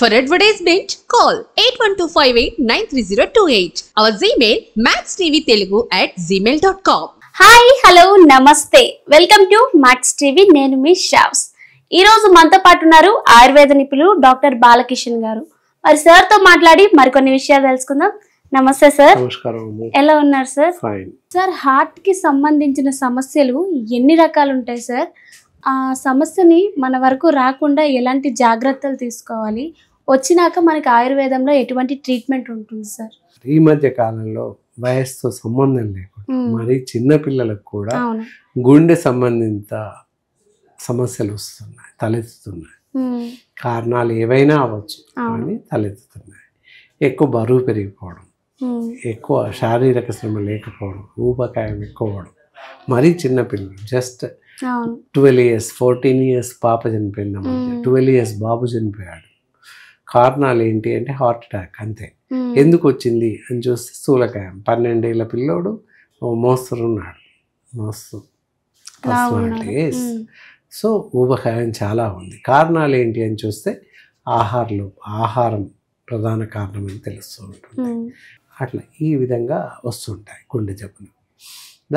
For advertisement, call 8125893028. Our Gmail maxtvtelugu@gmail.com. Hi hello నమస్తే, welcome to max TV. నేను మీ షావ్స్. ఈ రోజు మనతో పాటు ఉన్నారు ఆయుర్వేద నిపుణులు డాక్టర్ బాలకిషన్ గారు. మరి సార్ తో మాట్లాడి మరికొన్ని విషయాలు తెలుసుకుందాం. నమస్తే సార్. నమస్కారం. ఎలా ఉన్నారు సార్? ఫైన్. సార్, హార్ట్ కి సంబంధించిన సమస్యలు ఎన్ని రకాలు ఉంటాయి సార్? ఆ సమస్యని మన వరకు రాకుండా ఎలాంటి జాగ్రత్తలు తీసుకోవాలి, వచ్చినాక మనకి ఆయుర్వేదంలో ఎటువంటి ట్రీట్మెంట్ ఉంటుంది సార్? ఈ మధ్య కాలంలో వయసుతో సంబంధం లేకుండా మరి చిన్న పిల్లలకు కూడా గుండె సంబంధిత సమస్యలు వస్తున్నాయి, తలెత్తుతున్నాయి. కారణాలు ఏవైనా అవ్వచ్చు కానీ తలెత్తుతున్నాయి. ఎక్కువ బరువు పెరిగిపోవడం, ఎక్కువ శారీరక శ్రమ లేకపోవడం, ఊబకాయం ఎక్కువ అవడం. మరీ చిన్నపిల్లలు జస్ట్ 12 years 14 years పాప చనిపోయిన 12 years బాబు చనిపోయాడు. కారణాలు ఏంటి అంటే హార్ట్ అటాక్, అంతే. ఎందుకు వచ్చింది అని చూస్తే స్థూలకాయం. 12 ఏళ్ల పిల్లోడు మోస్తున్నాడు, మోస్తు పర్సనాలిటీస్. సో ఊబకాయం చాలా ఉంది. కారణాలు ఏంటి అని చూస్తే ఆహారం ప్రధాన కారణం అని తెలుస్తూ ఉంటుంది. అట్లా ఈ విధంగా వస్తుంటాయి గుండె జబ్బులు.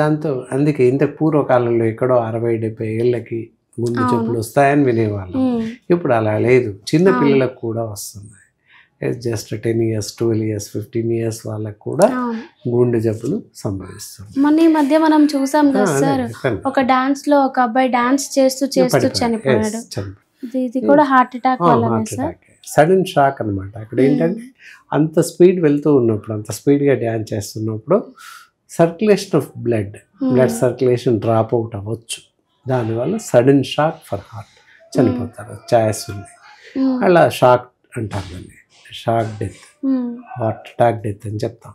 దాంతో అందుకే ఇంత పూర్వకాలంలో ఎక్కడో 60-70 ఏళ్ళకి గుండె జబ్బులు వస్తాయని వినేవాళ్ళం. ఇప్పుడు అలా లేదు, చిన్న పిల్లలకు కూడా వస్తున్నాయి. జస్ట్ 10 years 12 years 15 years వాళ్ళకు కూడా గుండె జబ్బులు సంభవిస్తుంది. మన ఈ మధ్య మనం చూసాం కదా సార్, ఒక డాన్స్ లో ఒక అబ్బాయి డాన్స్ చేస్తూ చనిపోయాడు. ఇది కూడా హార్ట్ అటాక్ వల్లనే సార్? సడన్ షాక్ అనమాట. అక్కడ ఏంటంటే అంత స్పీడ్ వెళ్తూ ఉన్నప్పుడు, అంత స్పీడ్గా డ్యాన్స్ చేస్తున్నప్పుడు circulation of blood circulation drop out అవ్వచ్చు. దానివల్ల సడన్ షాక్ ఫర్ హార్ట్, చనిపోతారు, ఛాయిస్ ఉంది. అలా షాక్ అంటారు దాన్ని, shock death, heart attack death అని చెప్తాం.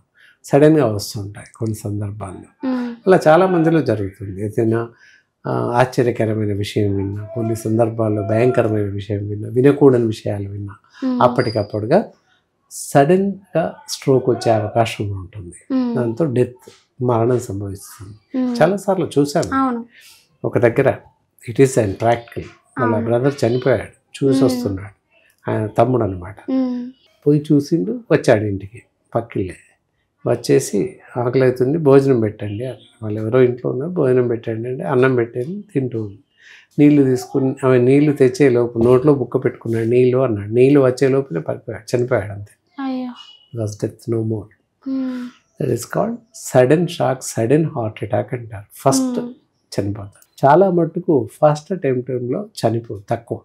సడన్గా వస్తుంటాయి కొన్ని సందర్భాల్లో. అలా చాలా మందిలో జరుగుతుంది. ఏదైనా ఆశ్చర్యకరమైన విషయం విన్నా, కొన్ని సందర్భాల్లో భయంకరమైన విషయం విన్నా, వినకూడని విషయాలు విన్నా అప్పటికప్పుడుగా సడన్గా స్ట్రోక్ వచ్చే అవకాశం ఉంటుంది. దాంతో డెత్, మరణం సంభవిస్తుంది. చాలాసార్లు చూశాను. ఒక దగ్గర ఇట్ ఈస్ అండ్ ప్రాక్టికల్. వాళ్ళ బ్రదర్ చనిపోయాడు, చూసి వస్తున్నాడు. ఆయన తమ్ముడు అనమాట. పోయి చూసిండు, వచ్చాడు ఇంటికి. పక్కిళ్ళే వచ్చేసి ఆకలి అవుతుంది, భోజనం పెట్టండి అని. వాళ్ళు ఎవరో ఇంట్లో ఉన్నారు, భోజనం పెట్టండి అంటే అన్నం పెట్టండి, తింటూ ఉంది. నీళ్లు తీసుకుని ఆమె నీళ్లు తెచ్చే లోపు నోట్లో బుక్క పెట్టుకున్నాడు, నీళ్ళు అన్నాడు. నీళ్ళు వచ్చే లోపలే పడిపోయాడు, చనిపోయాడు, అంతే. Was death, no more. That is called sudden shock, sudden heart attack అంటారు. ఫస్ట్ చనిపోతారు. చాలా మట్టుకు ఫస్ట్ అటెంప్ట్లో తక్కువ.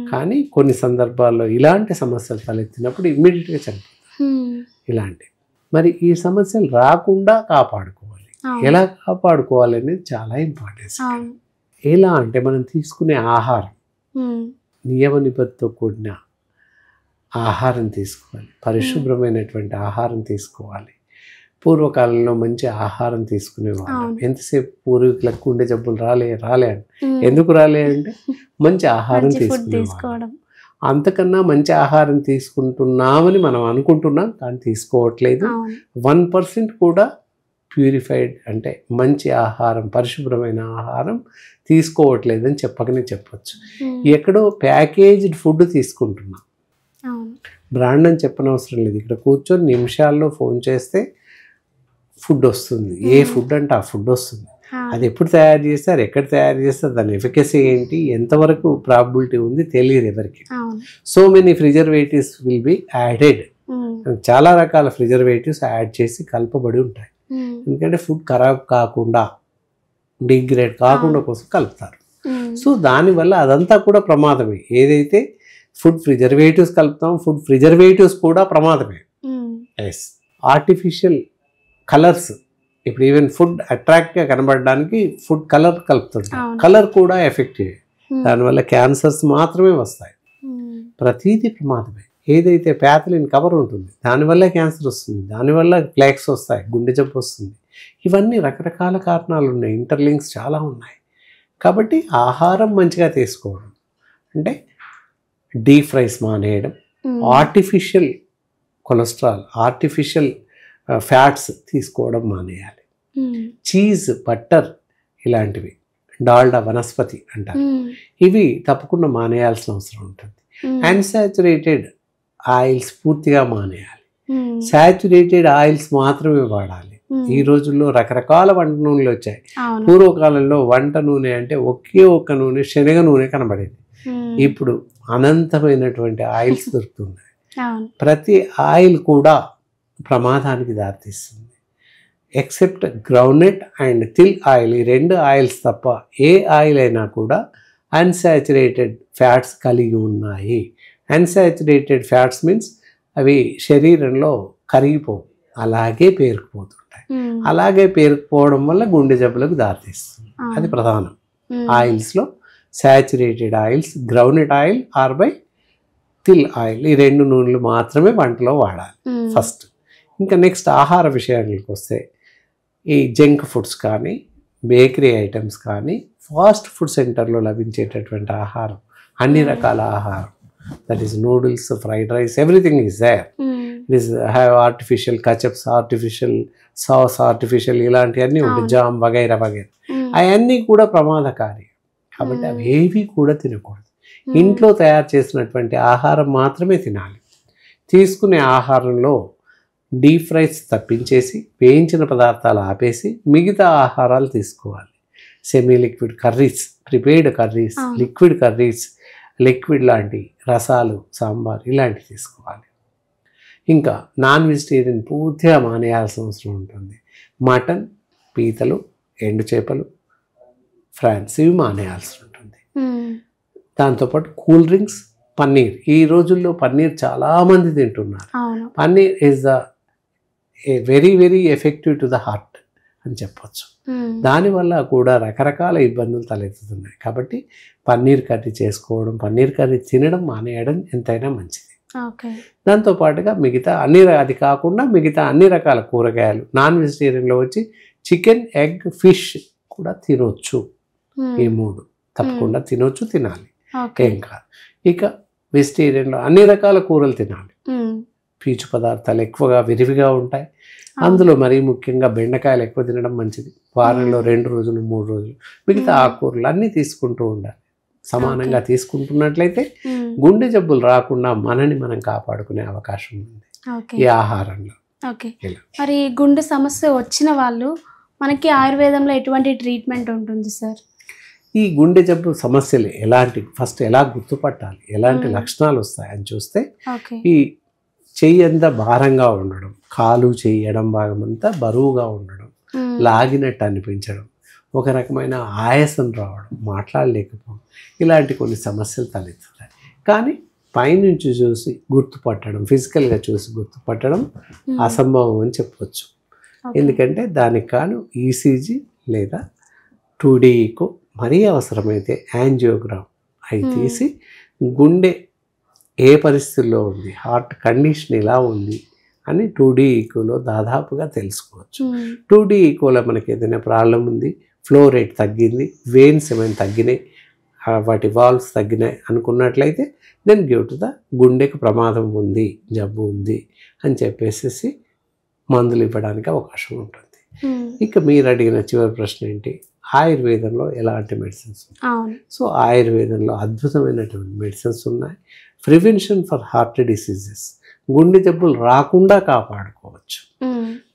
కానీ కొన్ని సందర్భాల్లో ఇలాంటి సమస్యలు తలెత్తినప్పుడు ఇమ్మీడియట్గా చనిపోతారు. ఇలాంటి మరి ఈ సమస్యలు రాకుండా కాపాడుకోవాలి. ఎలా కాపాడుకోవాలి అనేది చాలా ఇంపార్టెంట్. ఎలా అంటే మనం తీసుకునే ఆహారం, నియమ నిబద్ధతో కూడిన ఆహారం తీసుకోవాలి, పరిశుభ్రమైనటువంటి ఆహారం తీసుకోవాలి. పూర్వకాలంలో మంచి ఆహారం తీసుకునేవాళ్ళు. ఎంతసేపు పూర్వీకులకు గుండె జబ్బులు రాలే అని. ఎందుకు రాలే అంటే మంచి ఆహారం తీసుకునేవాళ్ళం. అంతకన్నా మంచి ఆహారం తీసుకుంటున్నామని మనం అనుకుంటున్నాం, కానీ తీసుకోవట్లేదు. 1% కూడా ప్యూరిఫైడ్ అంటే మంచి ఆహారం, పరిశుభ్రమైన ఆహారం తీసుకోవట్లేదు అని చెప్పొచ్చు. ఎక్కడో ప్యాకేజ్డ్ ఫుడ్ తీసుకుంటున్నాం. బ్రాండ్ అని చెప్పనవసరం లేదు. ఇక్కడ కూర్చొని నిమిషాల్లో ఫోన్ చేస్తే ఫుడ్ వస్తుంది. ఏ ఫుడ్ అంటే ఆ ఫుడ్ వస్తుంది. అది ఎప్పుడు తయారు చేస్తారు, ఎక్కడ తయారు చేస్తారు, దాని ఎఫికసీ ఏంటి, ఎంతవరకు ప్రాబిలిటీ ఉంది తెలియదు ఎవరికి. So many preservatives will be added. చాలా రకాల ప్రిజర్వేటివ్స్ యాడ్ చేసి కలపబడి ఉంటాయి. ఎందుకంటే ఫుడ్ ఖరాబ్ కాకుండా, డిగ్రేడ్ కాకుండా కోసం కలుపుతారు. సో దానివల్ల అదంతా కూడా ప్రమాదమే. ఏదైతే ఫుడ్ ప్రిజర్వేటివ్స్ కలుపుతాం, ఫుడ్ ప్రిజర్వేటివ్స్ కూడా ప్రమాదమే. Yes, artificial colours. ఇప్పుడు ఈవెన్ ఫుడ్ అట్రాక్ట్గా కనబడడానికి ఫుడ్ కలర్ కలుపుతుంటాం. కలర్ కూడా ఎఫెక్టివ్. దానివల్ల క్యాన్సర్స్ మాత్రమే వస్తాయి. ప్రతిదీ ప్రమాదమే. ఏదైతే ప్యాథలిన్ కవర్ ఉంటుంది దానివల్ల క్యాన్సర్ వస్తుంది, దానివల్ల ప్లేక్స్ వస్తాయి, గుండె జబ్బు వస్తుంది. ఇవన్నీ రకరకాల కారణాలు ఉన్నాయి, ఇంటర్లింక్స్ చాలా ఉన్నాయి. కాబట్టి ఆహారం మంచిగా తీసుకోవడం అంటే డీప్ ఫ్రైస్ మానేయడం, ఆర్టిఫిషియల్ కొలెస్ట్రాల్, ఆర్టిఫిషియల్ ఫ్యాట్స్ తీసుకోవడం మానేయాలి. చీజ్, బట్టర్ ఇలాంటివి, డాల్డా వనస్పతి అంటారు, ఇవి తప్పకుండా మానేయాల్సిన అవసరం ఉంటుంది. అన్సాచురేటెడ్ ఆయిల్స్ పూర్తిగా మానేయాలి. శాచురేటెడ్ ఆయిల్స్ మాత్రమే వాడాలి. ఈ రోజుల్లో రకరకాల వంట నూనెలు వచ్చాయి. పూర్వకాలంలో వంట నూనె అంటే ఒకే ఒక్క నూనె, శనగ నూనె కనబడేది. ఇప్పుడు అనంతమైనటువంటి ఆయిల్స్ దొరుకుతున్నాయి. ప్రతి ఆయిల్ కూడా ప్రమాదానికి దారితీస్తుంది. Except groundnut and til oil, ఈ 2 ఆయిల్స్ తప్ప ఏ ఆయిల్ అయినా కూడా అన్సాచురేటెడ్ ఫ్యాట్స్ కలిగి ఉన్నాయి. అన్సాచురేటెడ్ ఫ్యాట్స్ మీన్స్ అవి శరీరంలో కరిగిపోవు, అలాగే పేరుకుపోతుంటాయి. అలాగే పేరుకుపోవడం వల్ల గుండె జబ్బులకు దారితీస్తుంది. అది ప్రధానం. ఆయిల్స్లో saturated oils, groundnut oil or by తిల్ ఆయిల్, ఈ 2 నూనెలు మాత్రమే వంటలో వాడాలి ఫస్ట్. ఇంకా నెక్స్ట్ ఆహార విషయానికి వస్తే ఈ జంక్ ఫుడ్స్ కానీ, బేకరీ ఐటమ్స్ కానీ, ఫాస్ట్ ఫుడ్ సెంటర్లో లభించేటటువంటి ఆహారం, అన్ని రకాల ఆహారం, that is noodles, fried rice, everything is there. It is have artificial ketchups, artificial sauce, artificial ఇలాంటివన్నీ ఉంటాయి, జామ్ వగైరా వగైరా. అవన్నీ కూడా ప్రమాదకారి. కాబట్టి అవి ఏవి కూడా తినకూడదు. ఇంట్లో తయారు చేసినటువంటి ఆహారం మాత్రమే తినాలి. తీసుకునే ఆహారంలో డీప్ ఫ్రైస్ తప్పించేసి, వేయించిన పదార్థాలు ఆపేసి మిగతా ఆహారాలు తీసుకోవాలి. Semi liquid curries, prepared curries, liquid curries, liquid లాంటి రసాలు, సాంబార్ ఇలాంటివి తీసుకోవాలి. ఇంకా నాన్ వెజిటేరియన్ పూర్తిగా మానేయాల్సిన అవసరం ఉంటుంది. మటన్, పీతలు, ఎండు చేపలు, ఫ్రాన్స్ ఇవి మానేయాల్సి ఉంటుంది. దాంతోపాటు కూల్ డ్రింక్స్, పన్నీర్. ఈ రోజుల్లో పన్నీర్ చాలామంది తింటున్నారు. Paneer is the very very effective to the heart అని చెప్పచ్చు. దానివల్ల కూడా రకరకాల ఇబ్బందులు తలెత్తుతున్నాయి. కాబట్టి పన్నీర్ కర్రీ చేసుకోవడం, పన్నీర్ కర్రీ తినడం మానేయడం ఎంతైనా మంచిది. దాంతోపాటుగా అది కాకుండా మిగతా అన్ని రకాల కూరగాయలు, నాన్ వెజిటేరియన్లో వచ్చి చికెన్, ఎగ్, ఫిష్ కూడా తినొచ్చు. ఈ 3 తప్పకుండా తినొచ్చు, తినాలి, ఏం కాదు. ఇక వెజిటేరియన్లో అన్ని రకాల కూరలు తినాలి. పీచు పదార్థాలు ఎక్కువగా విరివిగా ఉంటాయి. అందులో మరీ ముఖ్యంగా బెండకాయలు ఎక్కువ తినడం మంచిది. వారంలో 2 రోజులు 3 రోజులు మిగతా ఆకుకూరలు అన్నీ తీసుకుంటూ ఉండాలి. సమానంగా తీసుకుంటున్నట్లయితే గుండె జబ్బులు రాకుండా మనని మనం కాపాడుకునే అవకాశం ఉంది ఈ ఆహారంలో. మరి గుండె సమస్య వచ్చిన వాళ్ళు మనకి ఆయుర్వేదంలో ఎటువంటి ట్రీట్మెంట్ ఉంటుంది సార్? ఈ గుండె జబ్బు సమస్యలు ఫస్ట్ ఎలా గుర్తుపట్టాలి, ఎలాంటి లక్షణాలు వస్తాయని చూస్తే, ఈ చెయ్యి అంతా భారంగా ఉండడం, కాలు చేయడం భాగమంతా బరువుగా ఉండడం, లాగినట్టు అనిపించడం, ఒక రకమైన ఆయాసం రావడం, మాట్లాడలేకపోవడం, ఇలాంటి కొన్ని సమస్యలు తలెత్తుతాయి. కానీ పైనుంచి చూసి గుర్తుపట్టడం, ఫిజికల్గా చూసి గుర్తుపట్టడం అసంభవం అని చెప్పవచ్చు. ఎందుకంటే దానికి కాను ఈసీజీ లేదా 2D ఈకో, మరీ అవసరమైతే యాంజియోగ్రామ్ అవి తీసి గుండె ఏ పరిస్థితుల్లో ఉంది, హార్ట్ కండిషన్ ఎలా ఉంది అని 2D ఈకోలో దాదాపుగా తెలుసుకోవచ్చు. 2D ఈకోలో మనకి ఏదైనా ప్రాబ్లం ఉంది, ఫ్లో రేట్ తగ్గింది, వెయిన్స్ ఏమైనా తగ్గినాయి, వాటి వాల్వ్స్ తగ్గినాయి అనుకున్నట్లయితే దెన్ గివ్ టు ద గుండెకు ప్రమాదం ఉంది, జబ్బు ఉంది అని చెప్పేసి మందులు ఇవ్వడానికి అవకాశం ఉంటుంది. ఇక మీరు అడిగిన చివరి ప్రశ్న ఏంటి, ఆయుర్వేదంలో ఎలాంటి మెడిసిన్స్ ఉన్నాయి? సో ఆయుర్వేదంలో అద్భుతమైనటువంటి మెడిసిన్స్ ఉన్నాయి. ప్రివెన్షన్ ఫర్ హార్ట్ డిసీజెస్, గుండె జబ్బులు రాకుండా కాపాడుకోవచ్చు,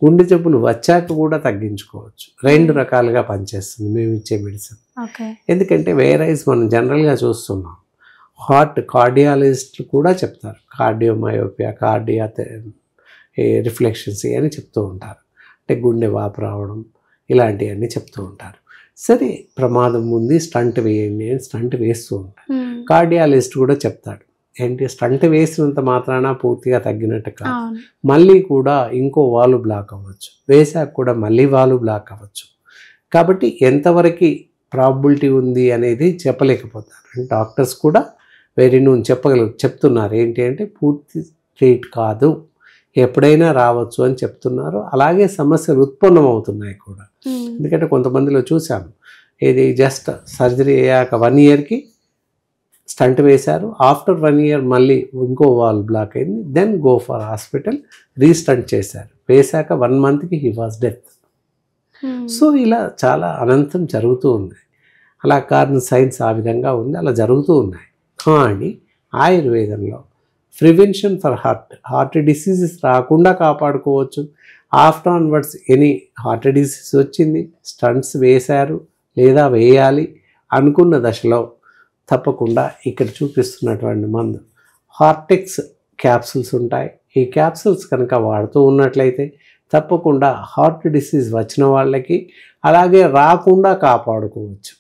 గుండె జబ్బులు వచ్చాక కూడా తగ్గించుకోవచ్చు. 2 రకాలుగా పనిచేస్తుంది మేము ఇచ్చే మెడిసిన్. ఎందుకంటే వేరైజ్ మనం జనరల్గా చూస్తున్నాం, కార్డియాలజిస్టులు కూడా చెప్తారు, కార్డియోమయోపియా, రిఫ్లెక్షన్స్ అని చెప్తూ ఉంటారు. అంటే గుండె వాపు రావడం ఇలాంటివన్నీ చెప్తూ ఉంటారు. సరే ప్రమాదం ఉంది, స్టంట్ వేయండి అని స్టంట్ వేస్తూ ఉంటారు. కార్డియాలజిస్ట్ కూడా చెప్తాడు, ఏంటి స్టంట్ వేసినంత మాత్రాన పూర్తిగా తగ్గినట్టు కాదు, మళ్ళీ కూడా ఇంకో వాల్వ్ బ్లాక్ అవ్వచ్చు, వేసాక కూడా మళ్ళీ వాల్వ్ బ్లాక్ అవ్వచ్చు. కాబట్టి ఎంతవరకు ప్రాబిలిటీ ఉంది అనేది చెప్పలేకపోతారు. డాక్టర్స్ కూడా చెప్తున్నారు ఏంటి అంటే పూర్తి ట్రీట్ కాదు, ఎప్పుడైనా రావచ్చు అని చెప్తున్నారు. అలాగే సమస్యలు ఉత్పన్నమవుతున్నాయి కూడా. ఎందుకంటే కొంతమందిలో చూసాము, ఇది జస్ట్ సర్జరీ అయ్యాక 1 ఇయర్కి స్టంట్ వేశారు, ఆఫ్టర్ 1 ఇయర్ మళ్ళీ ఇంకో వాల్ బ్లాక్ అయింది, దెన్ గో ఫర్ హాస్పిటల్, రీస్టంట్ చేశారు, వేశాక 1 మంత్కి హీ వాజ్ డెత్. సో ఇలా చాలా అనంతం జరుగుతూ ఉన్నాయి. అలా కారణం సైన్స్ ఆ విధంగా ఉంది, అలా జరుగుతూ ఉన్నాయి. కానీ ఆయుర్వేదంలో ప్రివెన్షన్ ఫర్ హార్ట్ డిసీజెస్ రాకుండా కాపాడుకోవచ్చు. After onwards any heart disease వచ్చింది, స్టంట్స్ వేశారు లేదా వేయాలి అనుకున్న దశలో తప్పకుండా ఇక్కడ చూపిస్తున్నటువంటి మందు హార్టెక్స్ క్యాప్సూల్స్ ఉంటాయి. ఈ క్యాప్సూల్స్ కనుక వాడుతూ ఉన్నట్లయితే తప్పకుండా హార్ట్ డిసీజ్ వచ్చిన వాళ్ళకి అలాగే రాకుండా కాపాడుకోవచ్చు.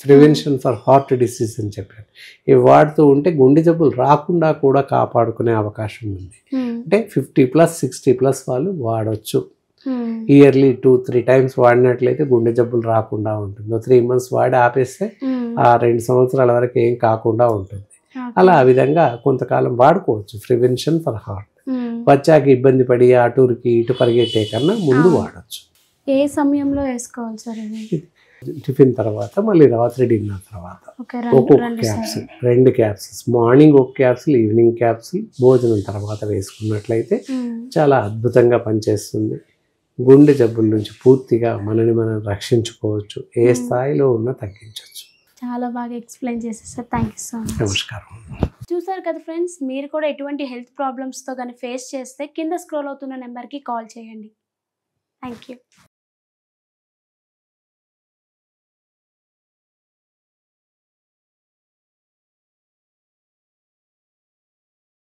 ప్రివెన్షన్ ఫర్ హార్ట్ డిసీజ్ అని చెప్పారు. ఇవి వాడుతూ ఉంటే గుండె జబ్బులు రాకుండా కూడా కాపాడుకునే అవకాశం ఉంది. అంటే 50+ 60+ వాళ్ళు వాడవచ్చు. ఇయర్లీ 2-3 టైమ్స్ వాడినట్లయితే గుండె జబ్బులు రాకుండా ఉంటుంది. 3 months వాడి ఆపేస్తే ఆ 2 సంవత్సరాల వరకు ఏం కాకుండా ఉంటుంది. అలా ఆ విధంగా కొంతకాలం వాడుకోవచ్చు ప్రివెన్షన్ ఫర్ హార్ట్. వచ్చాక ఇబ్బంది పడి అటూరికి ఇటు పరిగెట్టే కన్నా ముందు వాడచ్చు. ఏ సమయంలో వేసుకోవాలి సార్ ఇది? టిఫిన్ తర్వాత, మళ్ళీ రాత్రి డిన్నర్ తర్వాత ఒక్కొక్క క్యాప్సూల్, 2 క్యాప్సూల్స్, మార్నింగ్ ఒక క్యాప్సూల్, ఈవినింగ్ క్యాప్సూల్ భోజనం తర్వాత వేసుకున్నట్లయితే చాలా అద్భుతంగా పనిచేస్తుంది. గుండె జబ్బుల నుంచి పూర్తిగా మనని మనం రక్షించుకోవచ్చు. ఏ స్థాయిలో ఉన్నా తగ్గించవచ్చు. చాలా బాగా ఎక్స్ప్లెయిన్ చేశారు sir. Thank you so much. నమస్కారం. చూసారు కదా ఫ్రెండ్స్, మీరు కూడా ఎటువంటి హెల్త్ ప్రాబ్లమ్స్తో కానీ ఫేస్ చేస్తే కింద స్క్రోల్ అవుతున్న నెంబర్కి కాల్ చేయండి. Thank you.